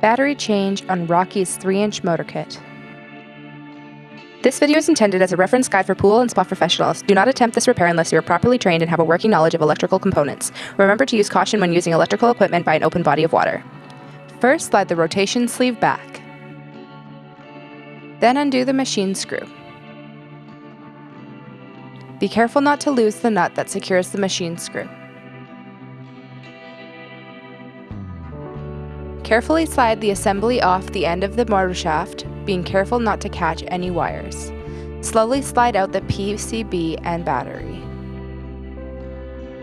Battery change on Rocky's 3-inch motor kit. This video is intended as a reference guide for pool and spa professionals. Do not attempt this repair unless you are properly trained and have a working knowledge of electrical components. Remember to use caution when using electrical equipment by an open body of water. First, slide the rotation sleeve back. Then undo the machine screw. Be careful not to lose the nut that secures the machine screw. Carefully slide the assembly off the end of the motor shaft, being careful not to catch any wires. Slowly slide out the PCB and battery.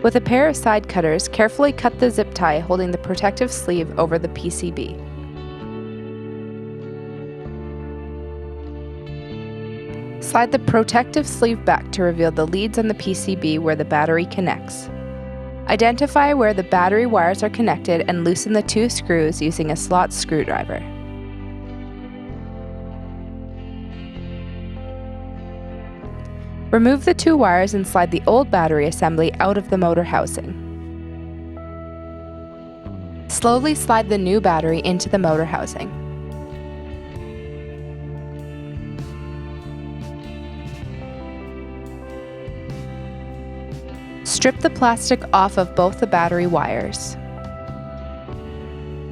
With a pair of side cutters, carefully cut the zip tie holding the protective sleeve over the PCB. Slide the protective sleeve back to reveal the leads on the PCB where the battery connects. Identify where the battery wires are connected and loosen the 2 screws using a slot screwdriver. Remove the 2 wires and slide the old battery assembly out of the motor housing. Slowly slide the new battery into the motor housing. Strip the plastic off of both the battery wires.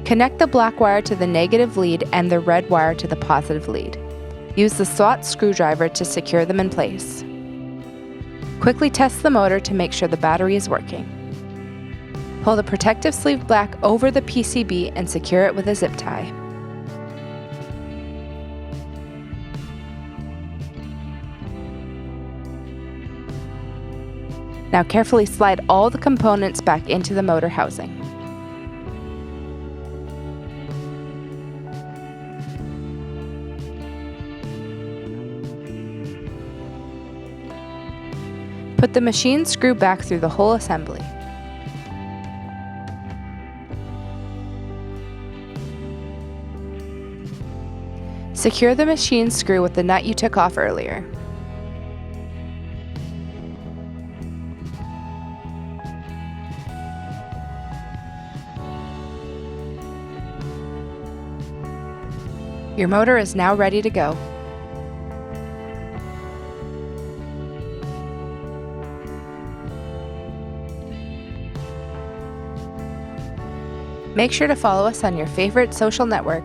Connect the black wire to the negative lead and the red wire to the positive lead. Use the slot screwdriver to secure them in place. Quickly test the motor to make sure the battery is working. Pull the protective sleeve back over the PCB and secure it with a zip tie. Now carefully slide all the components back into the motor housing. Put the machine screw back through the whole assembly. Secure the machine screw with the nut you took off earlier. Your motor is now ready to go. Make sure to follow us on your favorite social network.